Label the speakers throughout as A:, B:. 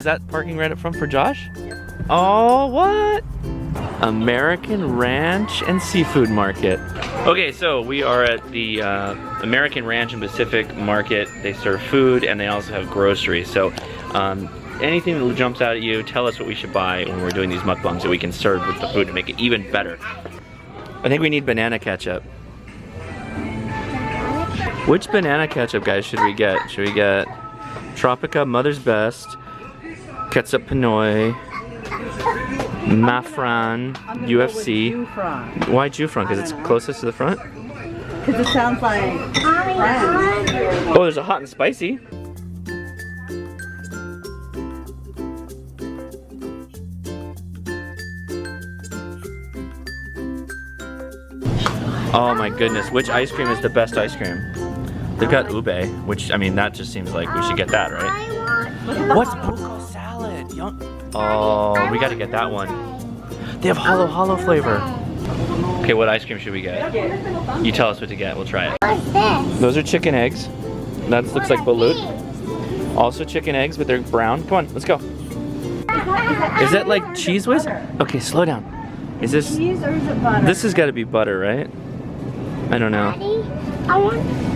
A: that parking right up front for Josh? Oh, what? American Ranch and Seafood Market. Okay, so we are at the American Ranch and Pacific Market. They serve food and they also have groceries. So anything that jumps out at you, tell us what we should buy when we're doing these mukbangs that we can serve with the food to make it even better. I think we need banana ketchup. Which banana ketchup, guys, should we get? Should we get Tropica Mother's Best, Ketchup Pinoy, Mafran, UFC?
B: Jufran.
A: Why Jufran? Because it's closest to the front?
B: Because it sounds like friends.
A: Oh, there's a hot and spicy. Oh my goodness, which ice cream is the best ice cream? They've got ube, which, I mean, that just seems like we should get that, right? What's buko salad? Oh, we gotta get that one. They have hollow flavor. Okay, what ice cream should we get? You tell us what to get, we'll try it.
C: What's this?
A: Those are chicken eggs. That looks like balut. Also chicken eggs, but they're brown. Come on, let's go. Is that like cheese whiz? Okay, slow down. Is this
B: Cheese or is it butter?
A: This has got to be butter, right? I don't know.
C: Daddy, I want.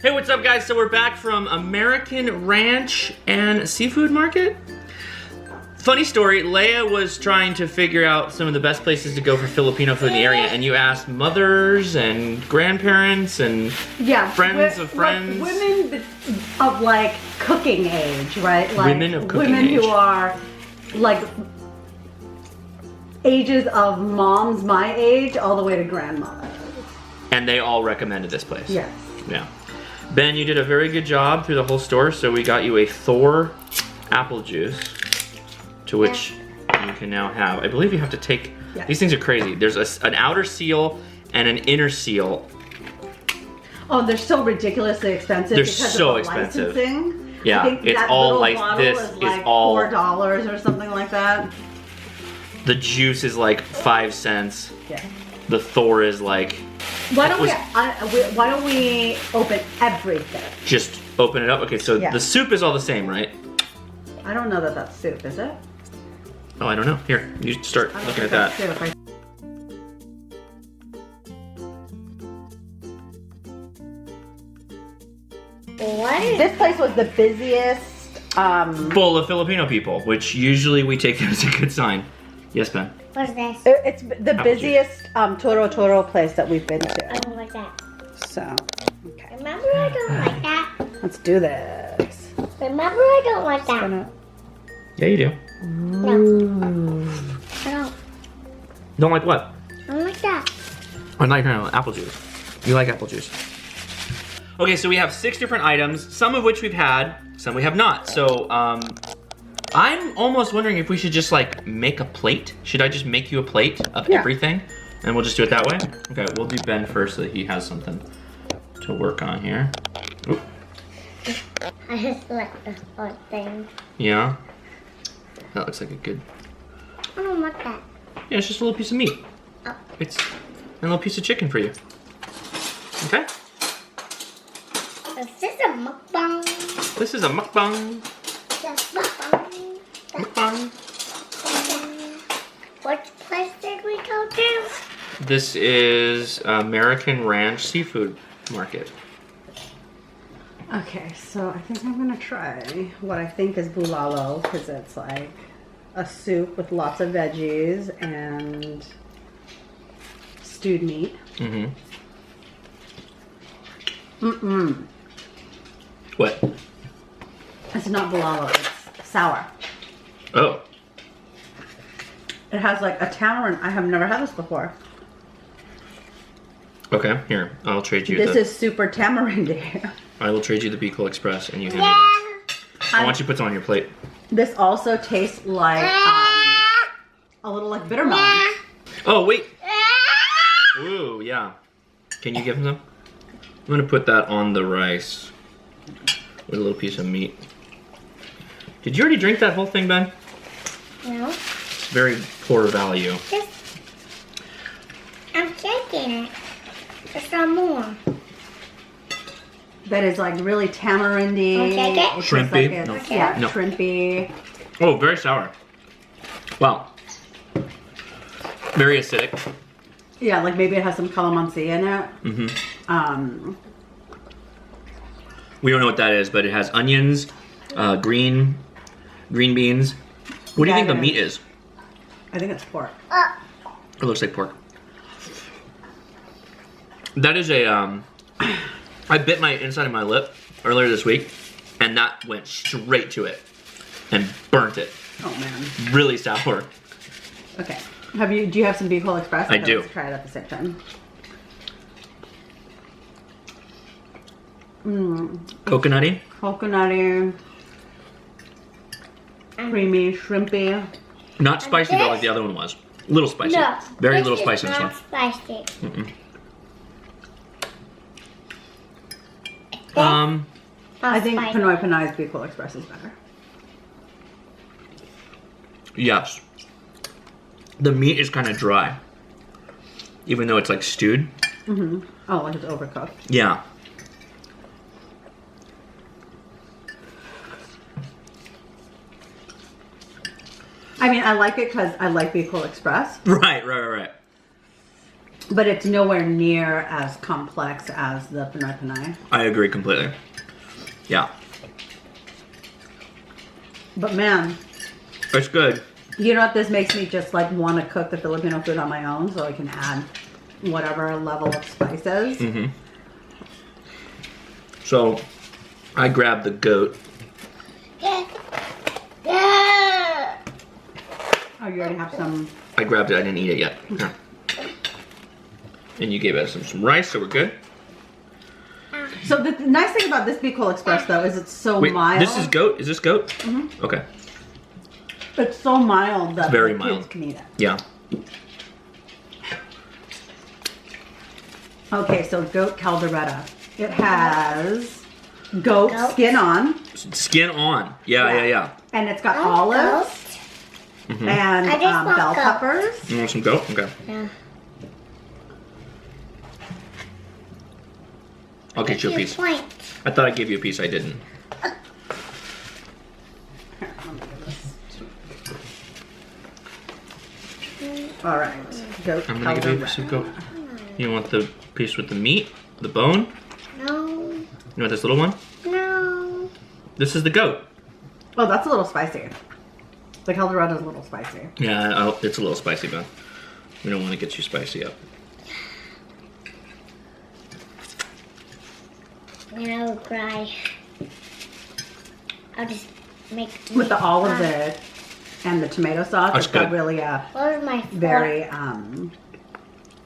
A: Hey, what's up guys? So we're back from American Ranch and Seafood Market. Funny story, Leia was trying to figure out some of the best places to go for Filipino food in the area, and you asked mothers and grandparents and friends of friends.
B: Like women of like cooking age, right? Like
A: Women of cooking
B: women
A: age.
B: who are like ages of moms my age all the way to grandmother.
A: And they all recommended this place.
B: Yes.
A: Yeah. Ben, you did a very good job through the whole store, so we got you a Thor apple juice, to which you can now have. I believe you have to take, these things are crazy. There's an outer seal and an inner seal.
B: Oh, they're so ridiculously expensive.
A: They're
B: because
A: so
B: of the
A: expensive.
B: Licensing.
A: Yeah,
B: I think
A: it's
B: that
A: all
B: little
A: like
B: bottle
A: this
B: is
A: is
B: like
A: all
B: $4 or something like that.
A: The juice is like 5 cents.
B: Yeah.
A: The Thor is like.
B: Why don't we open everything?
A: Just open it up. Okay, so the soup is all the same, right?
B: I don't know that that's soup, is it?
A: Oh, I don't know. Here, you start looking at that.
B: This place was the busiest.
A: Full of Filipino people, which usually we take as a good sign. Yes, Ben.
C: What's this?
B: It's the busiest Turo-Turo place that we've been to.
C: I don't like that.
B: So, okay.
C: Remember, I don't like that.
B: Let's do this.
C: Remember, I don't like that.
A: Yeah, you do.
C: No. I don't.
A: Don't like what?
C: I don't like that.
A: I like apple juice. You like apple juice. Okay, so we have 6 different items, some of which we've had, some we have not. So, I'm almost wondering if we should just like make a plate. Should I just make you a plate of everything? And we'll just do it that way? Okay, we'll do Ben first so that he has something to work on here. Oop.
C: I just like this whole thing.
A: Yeah? That looks like a good...
C: I don't want that.
A: Yeah, it's just a little piece of meat.
C: Oh.
A: It's a little piece of chicken for you. Okay?
C: Is this a mukbang?
A: This is a mukbang.
C: Yes, mukbang.
A: Mukbang.
C: Which place did we go to?
A: This is American Ranch Seafood Market.
B: Okay, so I think I'm gonna try what I think is bulalo, because it's like a soup with lots of veggies and stewed meat.
A: What?
B: It's not bulalo, it's sour.
A: Oh.
B: It has like a tamarind. I have never had this before.
A: Okay, here, I'll trade you
B: This is super tamarindy.
A: I will trade you the Bicol Express and you hand me that. I want you to put some on your plate.
B: This also tastes like a little like bitter melon.
A: Oh, wait. Ooh, yeah. Can you give him some? I'm gonna put that on the rice with a little piece of meat. Did you already drink that whole thing, Ben?
C: No.
A: It's very poor value.
C: I'm shaking it. There's some more.
B: That is like really tamarindy.
C: Wanna take it?
B: tastes
A: Shrimpy?
B: Like it's,
A: No.
B: Yeah,
A: No.
B: shrimpy.
A: Oh, very sour. Wow. Very acidic.
B: Yeah, like maybe it has some calamansi in it.
A: Mm-hmm. We don't know what that is, but it has onions, green beans. What do you think the meat is?
B: I think it's pork.
A: It looks like pork. That is a, I bit my inside of my lip earlier this week, and that went straight to it and burnt it.
B: Oh man.
A: Really sour.
B: Okay. Do you have some Bicol Express?
A: I do.
B: Let's try it at the same time.
A: Coconutty?
B: Coconutty. Creamy, shrimpy.
A: Not spicy though like the other one was. A little spicy.
C: No.
A: Very
C: this
A: little
C: is
A: spicy in this one.
C: not spicy.
B: I think
C: spicy.
B: Pinoy Pinay's Bicol Express is better.
A: Yes. The meat is kind of dry. Even though it's like stewed.
B: Oh, like it's overcooked.
A: Yeah.
B: I mean, I like it because I like Bicol Express,
A: Right.
B: but it's nowhere near as complex as the Pinoy Pinay.
A: I agree completely. Yeah.
B: But man,
A: It's good.
B: you know what? This makes me just like want to cook the Filipino food on my own, so I can add whatever level of spices.
A: Mm-hmm. So, I grabbed the goat.
B: Oh, you already have some.
A: I grabbed it. I didn't eat it yet. Here. And you gave us some rice, so we're good.
B: So the nice thing about this Bicol Express though is it's so
A: Wait,
B: mild.
A: this is goat? Is this goat?
B: Mm-hmm.
A: Okay.
B: It's so mild that
A: very
B: the
A: mild.
B: kids can eat it.
A: Yeah.
B: Okay, so goat caldereta. It has goat skin on.
A: Skin on. Yeah.
B: And it's got olives
A: Mm-hmm.
B: and
C: I just want
B: bell
C: goat.
B: peppers.
A: You want some goat? Okay.
C: Yeah.
A: I'll get you a piece.
C: Point.
A: I thought I gave you a piece. I didn't.
B: Here, let me give this. All right, goat
A: I'm gonna give you a piece of goat. You want the piece with the meat? The bone?
C: No.
A: You want this little one?
C: No.
A: This is the goat.
B: Oh, that's a little spicy. The caldereta is a little spicy.
A: Yeah, it's a little spicy, Ben. We don't want to get you spicy up.
C: And I will cry. I'll just make
B: With the olives in it and the tomato sauce,
A: That's
B: it's got
A: good.
B: really a
C: Where's my fork?
B: very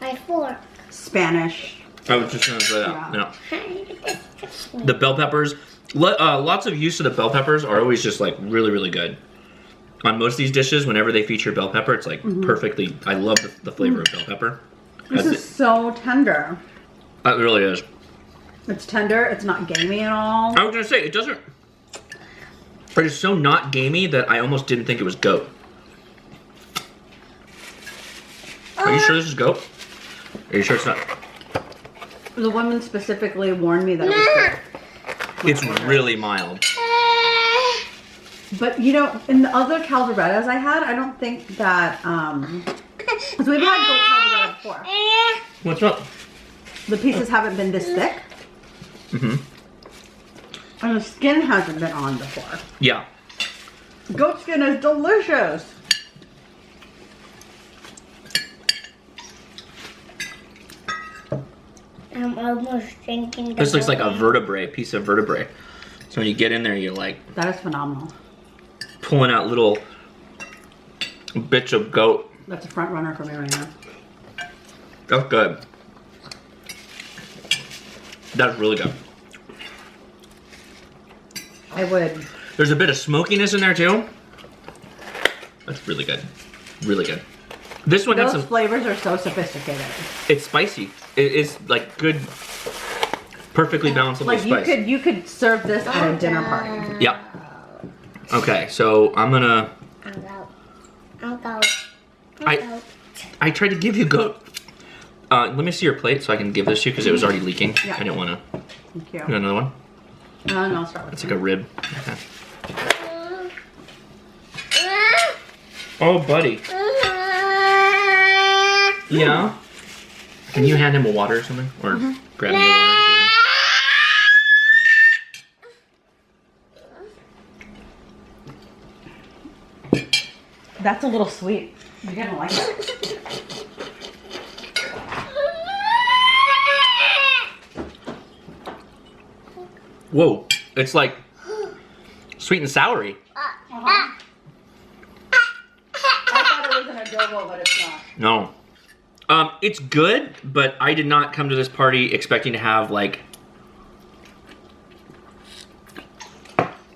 C: My fork.
A: I
B: Spanish.
A: was just gonna say that.
B: Yeah.
A: Yeah. The bell peppers. Lots of use of the bell peppers are always just like really good. On most of these dishes, whenever they feature bell pepper, it's like perfectly. I love the flavor of bell pepper.
B: This is so tender.
A: It really is.
B: It's tender. It's not gamey at all.
A: I was gonna say it doesn't. It is so not gamey that I almost didn't think it was goat. Are you sure this is goat? Are you sure it's not?
B: The woman specifically warned me that it was good.
A: It's really mild.
B: But you know, in the other calderetas I had, I don't think that because we've had goat caldereta before.
A: What's up?
B: The pieces haven't been this thick,
A: Mm-hmm.
B: and the skin hasn't been on before.
A: Yeah.
B: Goat skin is delicious.
C: I'm almost drinking.
A: This looks like a vertebrae, piece of vertebrae. So when you get in there, you're like
B: That is phenomenal.
A: pulling out little bits of goat.
B: That's a front runner for me right now.
A: That's good. That's really good.
B: I would
A: There's a bit of smokiness in there too. That's really good. Really good. This one has
B: Those
A: some
B: flavors are so sophisticated.
A: It's spicy. It is like good, perfectly balanced level
B: Like
A: of spice.
B: you could serve this at a dinner party.
A: Yep. Okay, so I'm gonna.
C: I'll go.
A: I tried to give you goat. Let me see your plate so I can give this to you because it was already leaking.
B: Yeah.
A: I didn't want to.
B: Thank you.
A: You got another one?
B: No, I'll start with
A: It's like a rib. Okay. Oh, buddy. Yeah. Can you hand him a water or something, or grab me a water? To give him?
B: That's a little sweet. You're gonna like it.
A: Whoa! It's like sweet and soury.
B: I thought it was an adobo, but it's not.
A: No. It's good, but I did not come to this party expecting to have like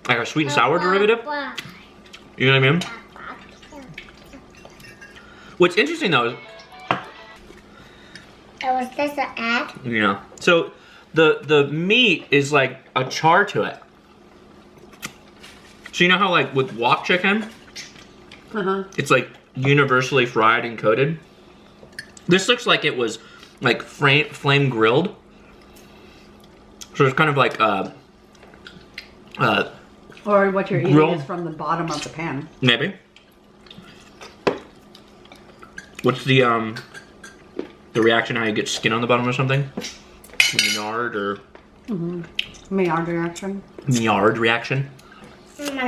A: a sweet and sour derivative. You know what I mean? What's interesting though is,
C: Was this an ad?
A: so the meat is like a char to it. So you know how like with wok chicken, it's like universally fried and coated? This looks like it was like flame grilled. So it's kind of like
B: Or what you're eating
A: Grilled.
B: is from the bottom of the pan.
A: maybe. What's the reaction how you get skin on the bottom or something? Mignard or
B: Maillard reaction.
A: Mignard reaction? Putting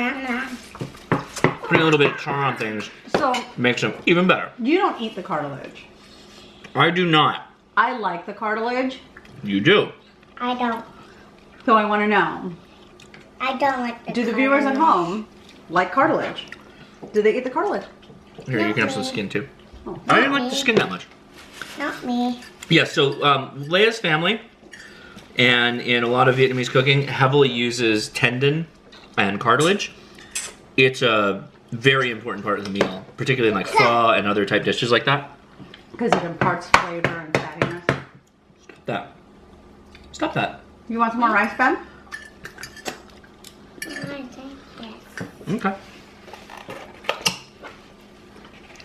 A: a little bit of char on things
B: So
A: makes them even better.
B: you don't eat the cartilage.
A: I do not.
B: I like the cartilage,
A: You do.
C: I don't.
B: so I want to know:
C: I don't like the
B: do the viewers at home like cartilage? Do they eat the cartilage?
A: Here, you can have some skin too.
B: Oh.
A: I didn't like the skin that much.
C: Not me.
A: Yeah, so Leia's family, and in a lot of Vietnamese cooking, heavily uses tendon and cartilage. It's a very important part of the meal, particularly in like pho and other type dishes like that.
B: Because it imparts flavor and fattiness.
A: That. Stop that.
B: You want some more rice, Ben?
C: I think yes.
A: Okay.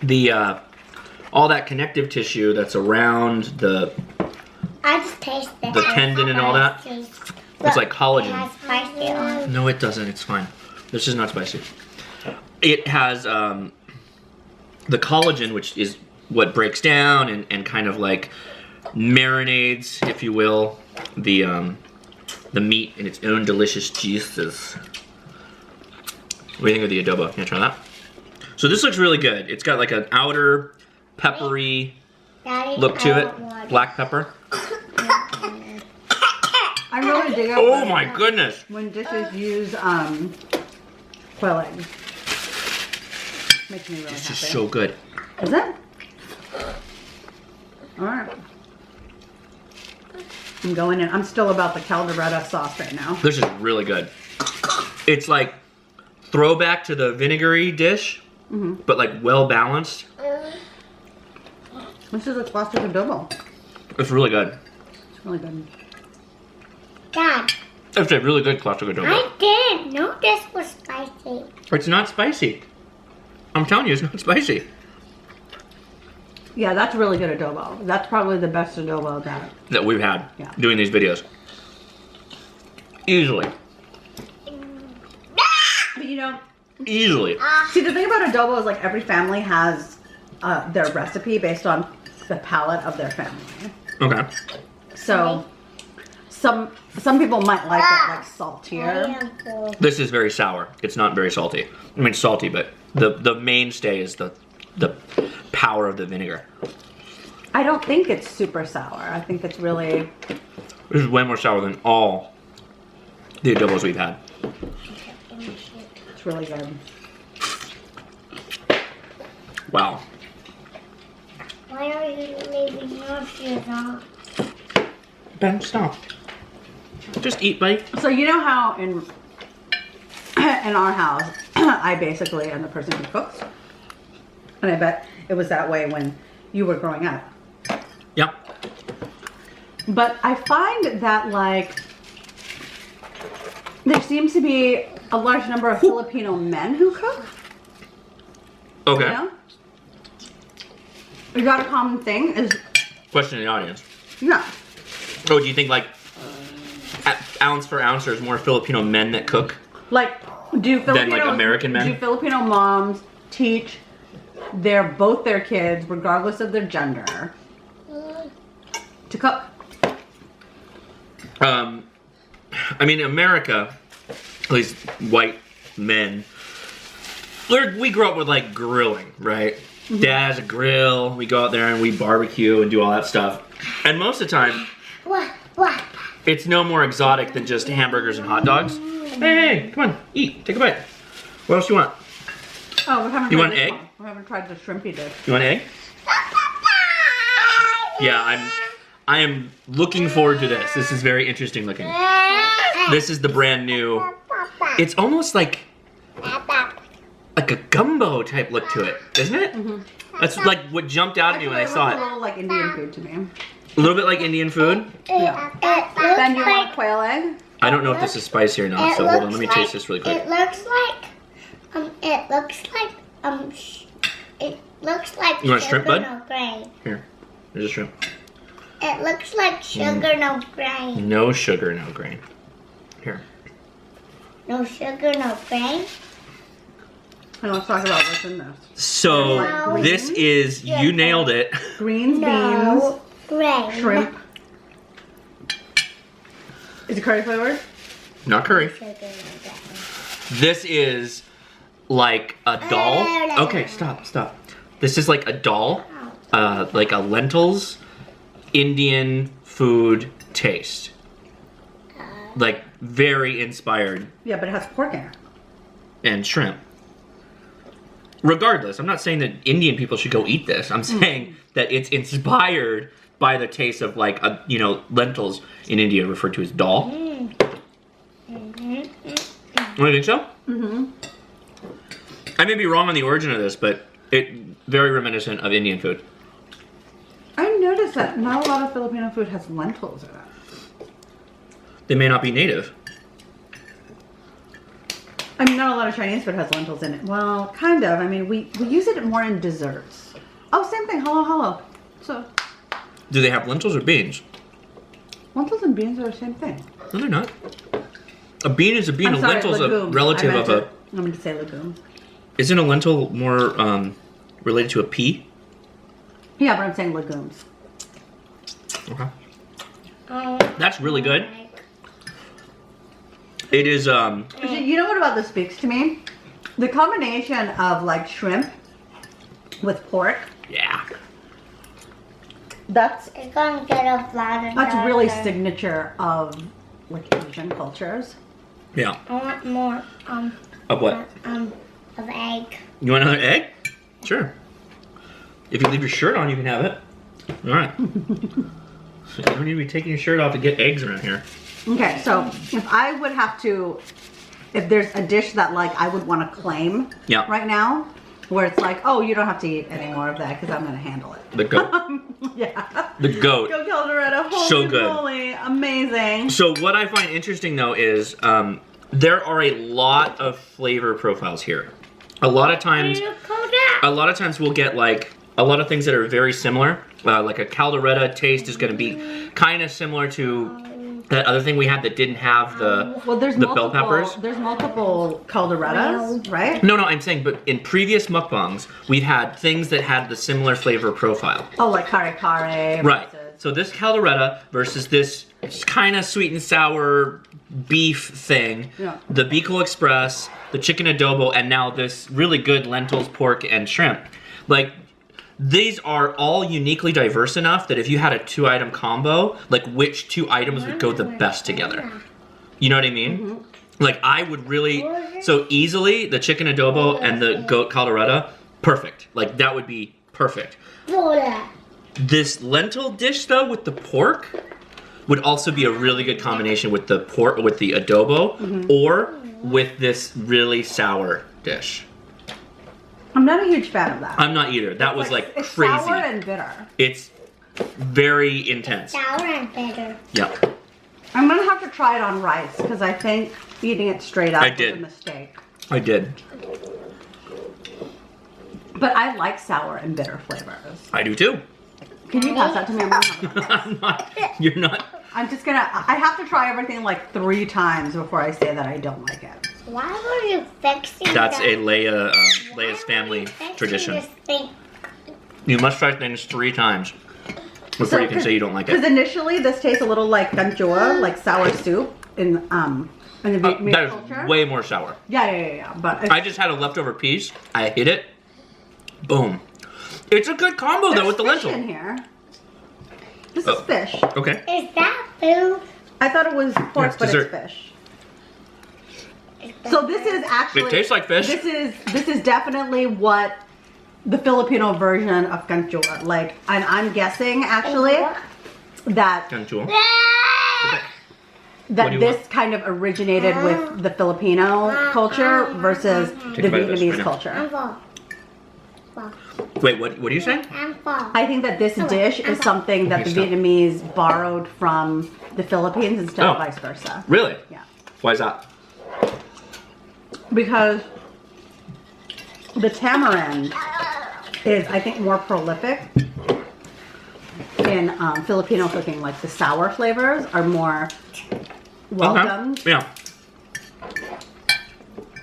A: The all that connective tissue that's around the
C: I just taste it.
A: The tendon and all that? It's like
C: It
A: collagen.
C: has spicy on.
A: No, it doesn't. It's fine. This is not spicy. It has the collagen, which is what breaks down and kind of like marinades, if you will, the meat in its own delicious juices. What do you think of the adobo? Can I try that? So this looks really good. It's got like an outer peppery
C: Daddy,
A: look to
C: I
A: it,
C: don't want
A: black pepper.
B: I really dig it
A: Oh my goodness!
B: when dishes use quail eggs. Makes me really
A: It's
B: happy.
A: just so good.
B: Is it? All right. I'm going in. I'm still about the caldereta sauce right now.
A: This is really good. It's like throwback to the vinegary dish, but like well balanced.
B: This is a classic adobo.
A: It's really good.
B: It's really good.
C: Dad,
A: It's a really good classic adobo.
C: I didn't know this was spicy.
A: It's not spicy. I'm telling you, it's not spicy.
B: Yeah, that's really good adobo. That's probably the best adobo
A: That we've had
B: Yeah.
A: doing these videos. Easily.
B: But you know,
A: Easily.
B: see the thing about adobo is like every family has their recipe based on the palate of their family.
A: Okay.
B: So some people might like it like saltier.
A: This is very sour. It's not very salty. I mean, salty, but the mainstay is the power of the vinegar.
B: I don't think it's super sour. I think it's really
A: This is way more sour than all the adobos we've had.
B: it's really good.
A: Wow.
C: Why are you leaving your shoes on?
A: Ben, stop. Just eat, buddy.
B: So you know how in in our house, I basically am the person who cooks. And I bet it was that way when you were growing up.
A: Yep.
B: But I find that like there seems to be a large number of Filipino men who cook.
A: Okay.
B: You know? Is that a common thing? Is
A: Question in the audience.
B: yeah.
A: Oh, do you think like ounce for ounce there's more Filipino men that cook?
B: Like, do Filipino,
A: Than, like, American men?
B: Do Filipino moms teach both their kids, regardless of their gender, to cook?
A: I mean, America, at least white men, we grew up with like grilling, right?
B: Mm-hmm.
A: Dad has a grill. We go out there and we barbecue and do all that stuff. And most of the time,
C: What?
A: it's no more exotic than just hamburgers and hot dogs. Hey, come on, eat, take a bite. What else you want?
B: Oh, we haven't.
A: You
B: tried
A: want
B: this
A: egg?
B: one. We haven't tried the shrimpy dish.
A: You want egg? Yeah, I am looking forward to this. This is very interesting looking. This is the brand new. It's almost like a gumbo type look to it, isn't it?
B: Mm-hmm.
A: That's like what jumped out at me when I saw
B: A
A: it.
B: little like Indian food to me.
A: A little bit like Indian food.
B: Yeah. Then you want a quail egg?
A: I don't know if this is spicy or not, so hold on, let me taste this really quick.
C: It looks like
A: You want shrimp,
C: sugar,
A: bud?
C: no grain.
A: Here, there's a shrimp.
C: It looks like sugar, no grain.
A: No sugar, no grain. Here.
C: No sugar, no grain.
B: And let's talk about what's in this.
A: So,
C: No.
A: this is, you nailed it.
B: Greens,
C: No grain.
B: beans, shrimp. Is it curry flavored?
A: Not curry.
C: Sugar, no grain.
A: This is like a dal. Okay, stop. This is like a dal, like a lentils Indian food taste. Like very inspired.
B: Yeah, but it has pork in it.
A: And shrimp. Regardless, I'm not saying that Indian people should go eat this. I'm saying that it's inspired by the taste of like lentils in India referred to as dal. Do you think so?
B: Mm-hmm.
A: I may be wrong on the origin of this, but it very reminiscent of Indian food.
B: I noticed that not a lot of Filipino food has lentils in it.
A: They may not be native.
B: I mean, not a lot of Chinese food has lentils in it. Well, kind of. I mean, we use it more in desserts. Oh, same thing. Hello. So,
A: Do they have lentils or beans?
B: lentils and beans are the same thing.
A: No, they're not. A bean is a bean.
B: I'm
A: A
B: sorry,
A: lentil's a
B: legumes.
A: relative of a.
B: I meant to say legumes.
A: Isn't a lentil more related to a pea?
B: Yeah, but I'm saying legumes.
A: Okay. That's really good. It is.
B: You know what about this speaks to me? The combination of like shrimp with pork.
A: Yeah.
B: That's
C: It's gonna get a lot of
B: That's really
C: darker.
B: signature of like Asian cultures.
A: Yeah.
C: I want more
A: Of what?
C: of egg.
A: You want another egg? Sure. If you leave your shirt on, you can have it. All right. You don't need to be taking your shirt off to get eggs around here.
B: Okay, so if I would have to, if there's a dish that like I would want to claim
A: Yeah.
B: right now, where it's like, oh, you don't have to eat any more of that because I'm gonna handle it.
A: The goat.
B: Yeah.
A: The goat.
B: Go Calderetta, holy
A: So good.
B: moly, amazing.
A: So what I find interesting though is there are a lot of flavor profiles here. A lot of times we'll get like a lot of things that are very similar. Like a calderetta taste is going to be kind of similar to that other thing we had that didn't have the
B: Well,
A: the bell peppers.
B: There's multiple calderettas, right?
A: No, I'm saying, but in previous mukbangs, we've had things that had the similar flavor profile.
B: Oh, like kare kare.
A: Right.
B: versus-
A: So this calderetta versus this kind of sweet and sour beef thing,
B: Yeah.
A: the Bicol Express, the chicken adobo, and now this really good lentils, pork, and shrimp. Like, these are all uniquely diverse enough that if you had a 2-item combo, like which 2 items would go the best together? You know what I mean?
B: Mm-hmm.
A: Like I would really, so easily the chicken adobo and the goat calderetta, perfect. Like that would be perfect. This lentil dish though with the pork, would also be a really good combination with the adobo or with this really sour dish.
B: I'm not a huge fan of that.
A: I'm not either. That was like
B: it's
A: crazy.
B: sour and bitter.
A: It's very intense.
C: Sour and bitter.
A: Yeah.
B: I'm gonna have to try it on rice because I think eating it straight up was a mistake.
A: I did.
B: But I like sour and bitter flavors.
A: I do too.
B: Can you pass that to me?
A: I'm not. You're not.
B: I'm just gonna. I have to try everything like 3 times before I say that I don't like it.
C: Why were you fixing
A: That's
C: that?
A: a Leia's family tradition.
C: This thing?
A: You must try things 3 times before you can say you don't like
B: Because
A: it.
B: initially this tastes a little like ganchua, like sour soup in the Vietnamese
A: That
B: culture.
A: is way more sour.
B: Yeah. But
A: I just had a leftover piece. I hit it. Boom. It's a good combo though with the
B: fish
A: lentil.
B: in here. This is fish.
A: Okay.
C: Is that food?
B: I thought it was pork,
A: It's
B: but
A: dessert.
B: it's fish. So this is actually.
A: It tastes like fish.
B: This is definitely what the Filipino version of ganchua. Like, and I'm guessing actually that
A: Ganchua. What do
B: that
A: you
B: this
A: want?
B: kind of originated with the Filipino culture versus
A: Take
B: the
A: a bite of this
B: Vietnamese
A: right now.
B: culture.
C: I'm full.
A: Wait, what are you saying?
C: I'm full.
B: I think that this dish is something that
A: Okay,
B: the
A: stop.
B: Vietnamese borrowed from the Philippines instead of
A: Oh.
B: vice versa.
A: Really?
B: Yeah.
A: Why is that?
B: Because the tamarind is, I think, more prolific in Filipino cooking. Like the sour flavors are more welcome.
A: Okay. Yeah.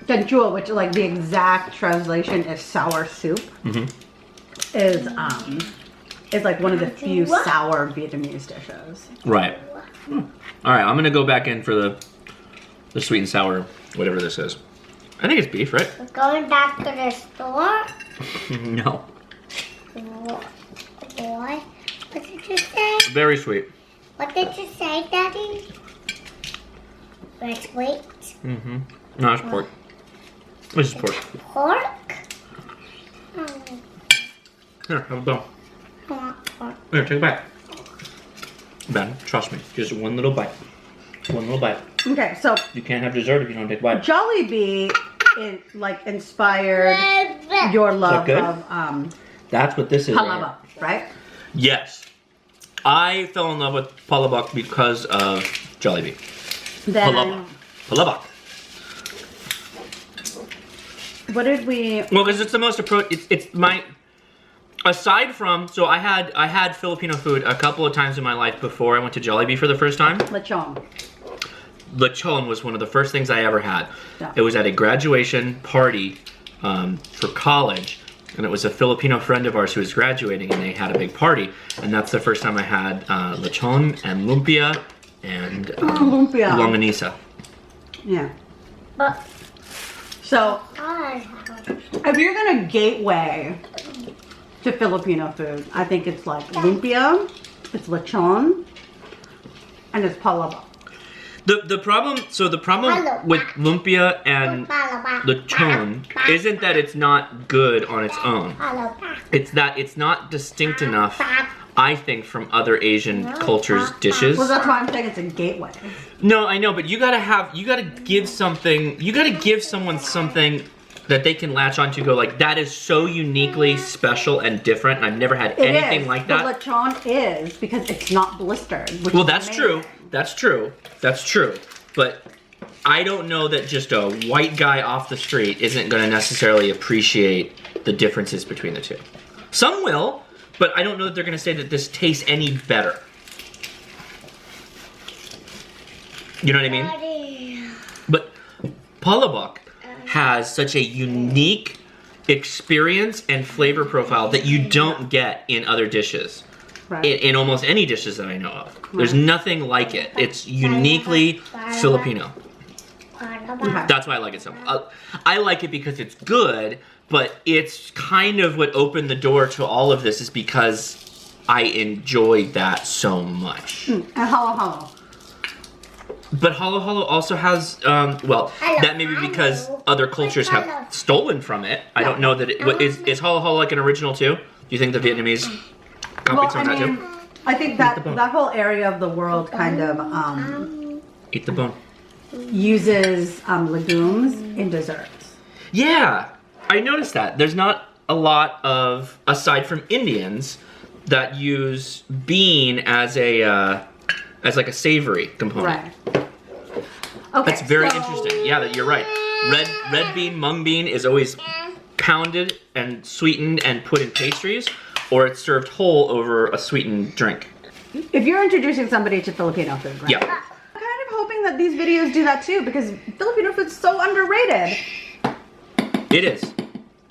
B: Ganchua, which like the exact translation is sour soup, is like one of the few sour Vietnamese dishes.
A: Right. All right. I'm gonna go back in for the sweet and sour, whatever this is. I think it's beef, right?
C: We're going back to the store.
A: No.
C: Boy, what did you say?
A: Very sweet.
C: What did you say, Daddy? Let's wait.
A: Mm-hmm. No, it's pork. This is pork.
C: Pork? Oh,
A: Here, have a bone.
C: I want pork.
A: Here, take a bite. Ben, trust me. Just one little bite. One little bite.
B: Okay, so
A: You can't have dessert if you don't take a bite.
B: Jollibee inspired your love
A: good?
B: of
A: That's what this is.
B: halaba, right?
A: Yes. I fell in love with palabok because of Jollibee.
B: Then
A: Palabok. Palabok.
B: what did we?
A: Well, because it's the most it's my. Aside from, so I had Filipino food a couple of times in my life before I went to Jollibee for the first time.
B: Lechon.
A: Lechon was one of the first things I ever had.
B: Yeah.
A: It was at a graduation party for college, and it was a Filipino friend of ours who was graduating, and they had a big party, and that's the first time I had lechon and lumpia and
B: Lumpia.
A: longanisa.
B: Yeah.
C: But
B: So
C: I
B: if you're gonna gateway to Filipino food, I think it's like lumpia, it's lechon, and it's palabok.
A: The problem with lumpia and lechon isn't that it's not good on its own. It's that it's not distinct enough, I think, from other Asian cultures' dishes.
B: Well, that's why I'm saying it's a gateway.
A: No, I know, but you gotta give someone something that they can latch onto, go like, that is so uniquely special and different, and I've never had anything like that.
B: The lechon is because it's not blistered. Which
A: Well,
B: is
A: that's
B: amazing.
A: true. That's true. That's true. But I don't know that just a white guy off the street isn't going to necessarily appreciate the differences between the two. Some will, but I don't know that they're going to say that this tastes any better. You know what I mean? But palabok has such a unique experience and flavor profile that you don't get in other dishes.
B: Right.
A: In almost any dishes that I know of. There's nothing like it. It's uniquely Filipino.
B: Okay.
A: That's why I like it so much. I like it because it's good, but it's kind of what opened the door to all of this is because I enjoyed that so much.
B: And halo halo.
A: But Halo Halo also has, well, that may be because other cultures have stolen from it. I don't know that is Halo Halo like an original too? Do you think the Vietnamese copied
B: Well,
A: some of
B: I
A: that
B: mean,
A: too?
B: I think that that whole area of the world kind of
A: Eat the bone.
B: uses legumes in desserts.
A: Yeah, I noticed that. There's not a lot of, aside from Indians, that use bean as a as like a savory component.
B: Right. Okay.
A: That's very interesting. Yeah, that you're right. Red bean, mung bean is always pounded and sweetened and put in pastries, or it's served whole over a sweetened drink.
B: If you're introducing somebody to Filipino food, right?
A: Yeah.
B: I'm kind of hoping that these videos do that too, because Filipino food's so underrated.
A: It is.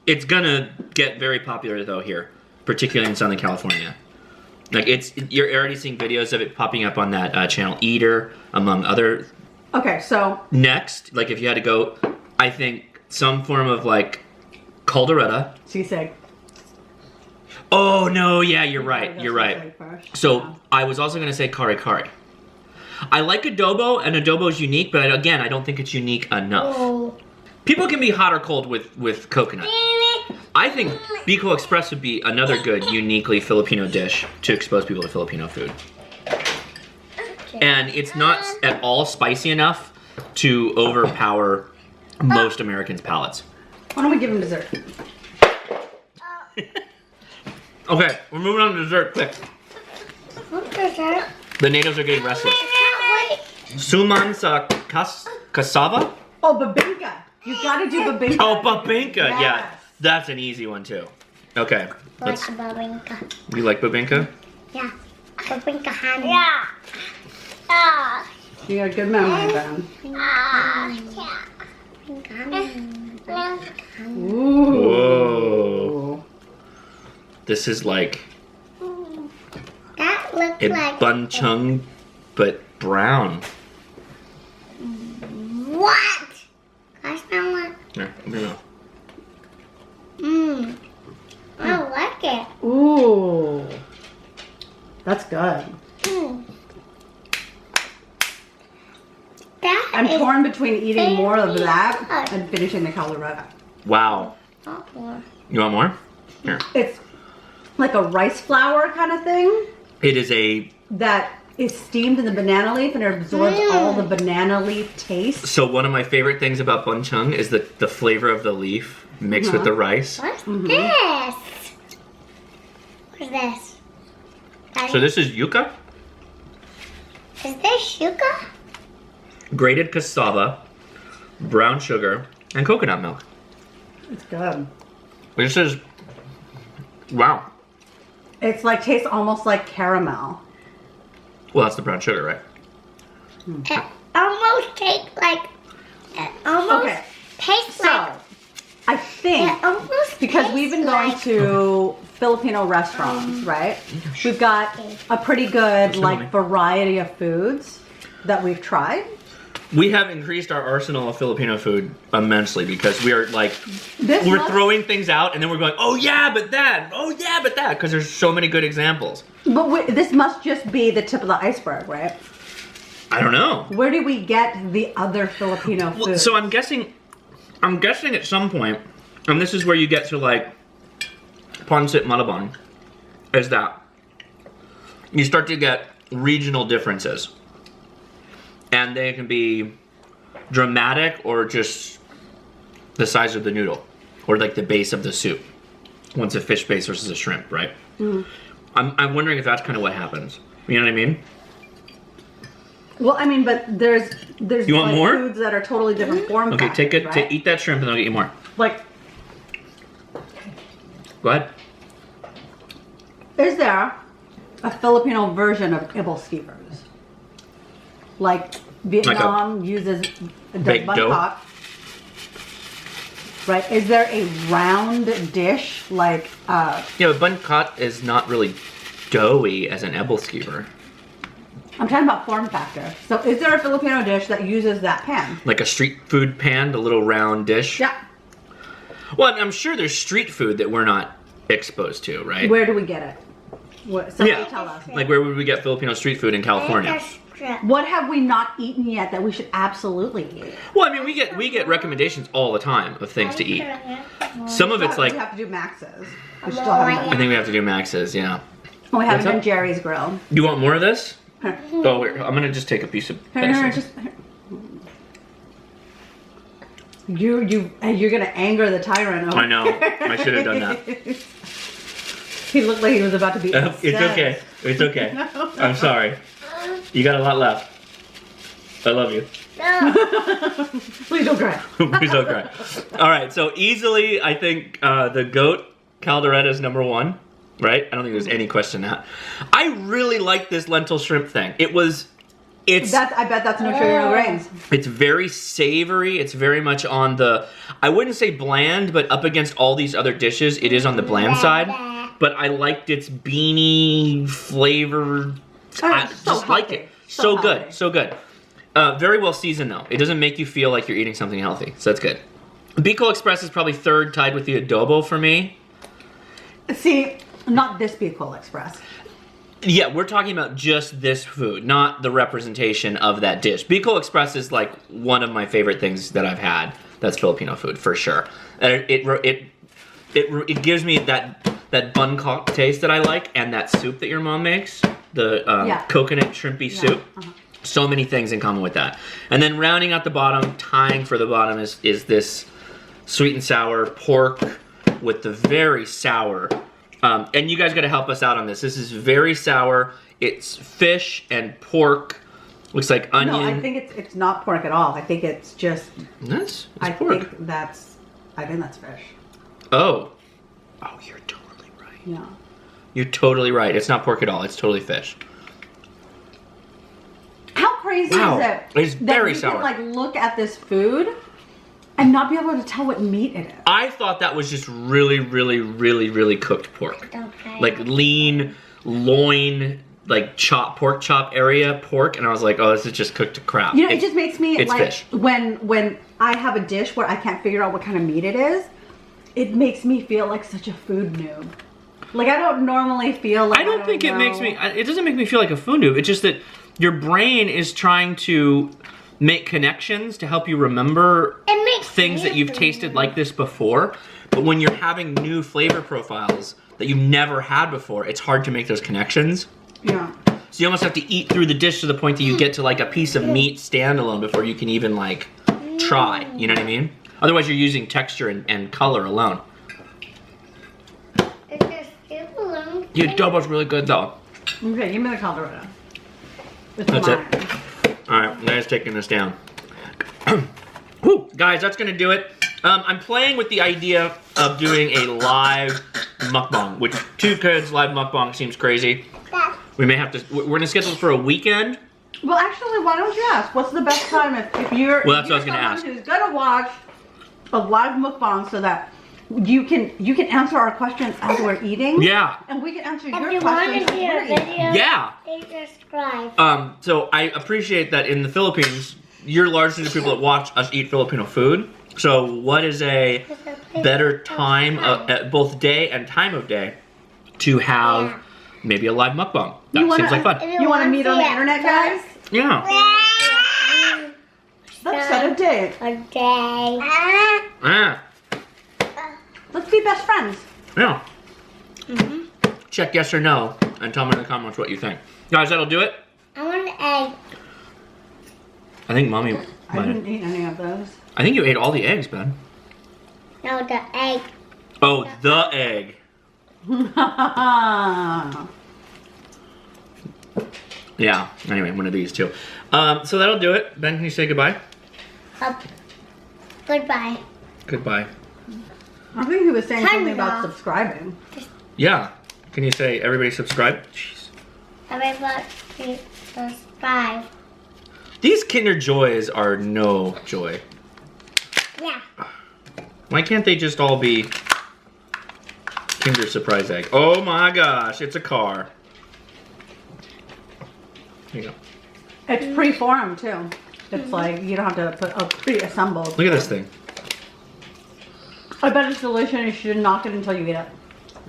A: It's gonna get very popular though here, particularly in Southern California. Like you're already seeing videos of it popping up on that channel Eater, among other.
B: Okay, so
A: Next, like if you had to go, I think some form of like caldereta.
B: sisig.
A: Oh no, yeah, you're right.
B: That's
A: You're right.
B: sisig first.
A: So I was also gonna say kare kare. I like adobo, and adobo is unique, but again, I don't think it's unique enough.
C: Oh.
A: People can be hot or cold with coconut. I think Bicol Express would be another good, uniquely Filipino dish to expose people to Filipino food. And it's not at all spicy enough to overpower most Americans' palates.
B: Why don't we give them dessert?
A: Okay, we're moving on to dessert quick.
C: What is that?
A: The natives are getting restless.
C: Wait.
A: Suman sa cassava?
B: Oh, babinka. You gotta do babinka.
A: Oh, babinka. Yeah,
B: Yes.
A: that's an easy one too. Okay,
C: What's
A: let's.
C: babinka?
A: You like babinka?
C: Yeah. Babinka honey. Yeah. Ah.
B: You got a good memory, Ben.
C: Ah.
B: Ooh.
A: Whoa. This is like
C: That looks
A: a
C: like
A: bunchung, but brown.
C: what? I smell it.
A: Here, let me know.
C: Mmm. I like it.
B: Ooh. That's good.
C: Mm. That
B: I'm
C: is
B: torn between eating more of that
C: good.
B: and finishing the caldereta.
A: Wow.
C: not more.
A: You want more? Here.
B: It's like a rice flour kind of thing
A: It is a.
B: that is steamed in the banana leaf and it absorbs all the banana leaf taste.
A: So one of my favorite things about bunchung is the flavor of the leaf mixed with the rice.
C: What's this? What's this?
A: So this is yuca,
C: Is this yuca?
A: grated cassava, brown sugar, and coconut milk.
B: It's good.
A: This is. Wow.
B: It's like tastes almost like caramel.
A: Well, that's the brown sugar, right?
C: It almost tastes like. It almost
B: Okay,
C: tastes
B: so
C: like.
B: I think
C: It almost
B: because we've been going
C: tastes
B: to Filipino restaurants, right? We've got a pretty good like variety of foods that we've tried.
A: We have increased our arsenal of Filipino food immensely because we are like,
B: This
A: we're
B: must-
A: throwing things out and then we're going, oh yeah, but that, oh yeah, but that, because there's so many good examples.
B: But this must just be the tip of the iceberg, right?
A: I don't know.
B: Where do we get the other Filipino food?
A: Well, so I'm guessing at some point, and this is where you get to like Pancit Malabon, is that you start to get regional differences. And they can be dramatic or just the size of the noodle or like the base of the soup. One's a fish base versus a shrimp, right?
B: Mm.
A: I'm wondering if that's kind of what happens. You know what I mean?
B: Well, I mean, but there's
A: You want
B: like
A: more?
B: foods that are totally different form
A: Okay,
B: factors,
A: take it.
B: right?
A: Eat that shrimp and I'll get you more.
B: Like,
A: Go ahead.
B: is there a Filipino version of ibal skewers? Like Vietnam uses
A: baked
B: bun
A: dough?
B: pot. Right? Is there a round dish like
A: Yeah, but bun cut is not really doughy as an ebel skewer.
B: I'm talking about form factor. So is there a Filipino dish that uses that pan?
A: Like a street food pan, the little round dish.
B: Yeah.
A: Well, I'm sure there's street food that we're not exposed to, right?
B: Where do we get it? Somebody
A: Yeah.
B: tell us.
A: Like where would we get Filipino street food in California?
B: What have we not eaten yet that we should absolutely eat?
A: Well, I mean, we get recommendations all the time of things to eat. Some of it's like
B: we have to do Max's. We still haven't
A: I
B: done
A: think we have to do Max's, yeah.
B: Oh, we have
A: What's
B: it in
A: up?
B: Jerry's grill.
A: You want more of this?
B: Here.
A: Oh, here, I'm gonna just take a piece of.
B: Here, just. You're gonna anger the tyrant.
A: I know. I should have done that.
B: He looked like he was about to be upset.
A: It's okay. It's okay.
B: No.
A: I'm sorry. You got a lot left. I love you.
C: No.
B: Please don't cry.
A: Please don't cry. All right. So easily, I think the goat calderetta is number one. Right? I don't think there's any question that. I really like this lentil shrimp thing. I bet that's no sugar, no grains. It's very savory. It's very much on the, I wouldn't say bland, but up against all these other dishes, it is on the bland side. But I liked its beanie flavor. I
B: so
A: just like
B: healthy.
A: it.
B: So
A: So
B: healthy.
A: good. So good. Very well seasoned though. It doesn't make you feel like you're eating something healthy. So that's good. Bicol Express is probably third, tied with the adobo for me.
B: See, not this Bicol Express.
A: Yeah, we're talking about just this food, not the representation of that dish. Bicol Express is like one of my favorite things that I've had. That's Filipino food for sure. And it gives me that bun cock taste that I like, and that soup that your mom makes, the coconut shrimpy soup. So many things in common with that. And then rounding out the bottom, tying for the bottom is this sweet and sour pork with the very sour. And you guys got to help us out on this. This is very sour. It's fish and pork. Looks like onion.
B: No, I think it's not pork at all. I think it's just.
A: It's
B: I
A: pork.
B: think that's fish.
A: Oh, you're totally right.
B: Yeah.
A: You're totally right. It's not pork at all. It's totally fish.
B: How crazy
A: Wow.
B: is it?
A: It's very
B: that you
A: sour.
B: can, like, look at this food and not be able to tell what meat it is.
A: I thought that was just really, really, really, really cooked pork.
C: Okay.
A: Like lean, loin, like pork chop area pork. And I was like, oh, this is just cooked to crap.
B: You know, it just makes me
A: it's
B: like
A: fish.
B: when I have a dish where I can't figure out what kind of meat it is, it makes me feel like such a food noob. Like I don't normally feel like
A: I don't think it makes me, it doesn't make me feel like a food noob. It's just that your brain is trying to make connections to help you remember
C: It makes
A: things
C: me
A: that you've
C: a food
A: tasted
C: noob.
A: like this before. But when you're having new flavor profiles that you've never had before, it's hard to make those connections.
B: Yeah.
A: So you almost have to eat through the dish to the point that you get to like a piece of meat standalone before you can even like try. You know what I mean? Otherwise you're using texture and color alone.
C: Is there soup alone?
A: The adobo's really good though.
B: Okay, give me the calderetta. It's
A: That's
B: mine.
A: it. All right, I'm just taking this down. Whew, guys, that's gonna do it. I'm playing with the idea of doing a live mukbang, which 2 kids live mukbang seems crazy. We may have to, we're gonna schedule it for a weekend.
B: Well, actually, why don't you ask? What's the best time if you're
A: Well, that's
B: if
A: what I was
B: you're
A: gonna ask.
B: someone who's gonna watch a live mukbang so that you can answer our questions as we're eating.
A: Yeah.
B: And we can answer
C: If
B: your
C: you want
B: questions
C: to
B: as
C: see
B: we're
C: a
B: eating.
C: video,
A: Yeah.
C: please subscribe.
A: So I appreciate that in the Philippines, you're largely the people that watch us eat Filipino food. So what is a better time, at both day and time of day, to have
C: Yeah.
A: maybe a live mukbang? That
B: You wanna-
A: seems like fun.
C: If
B: You want to
C: want
B: meet on the
C: see it
B: internet, guys?
A: Yeah.
B: Let's set a date.
C: A day.
A: Yeah.
B: Let's be best friends.
A: Yeah. Check yes or no and tell me in the comments what you think. Guys, that'll do it.
C: I want an egg.
A: I think mommy
B: I
A: might have.
B: didn't eat any of those.
A: I think you ate all the eggs, Ben.
C: No, the egg.
A: Oh, the egg. Yeah. Anyway, one of these two. So that'll do it. Ben, can you say goodbye?
C: Goodbye.
A: Goodbye.
B: I think he was saying
C: Turn
B: something
C: it
B: about
C: off.
B: subscribing.
A: Yeah. Can you say everybody subscribe? Jeez.
C: Everybody subscribe.
A: These Kinder Joys are no joy.
C: Yeah.
A: Why can't they just all be Kinder Surprise Egg? Oh my gosh, it's a car. Here you go.
B: It's pre-formed too. It's like you don't have to put a pre-assembled.
A: Look at this thing.
B: I bet it's delicious. You should knock it until you eat it.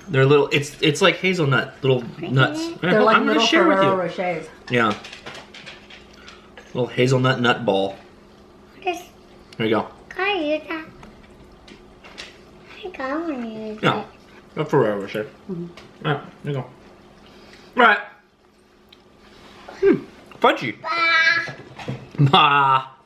A: They're little. It's like hazelnut, little nuts.
B: They're like
A: I'm gonna
B: little
A: share with
B: Ferrero
A: you.
B: Rochers.
A: Yeah. Little hazelnut nut ball.
C: Just
A: There you go.
C: can I use that? I want to use
A: Yeah.
C: it.
A: A Ferrero Rocher. Alright, there you go. Right. Fudgy.
C: Bah.
A: Ah.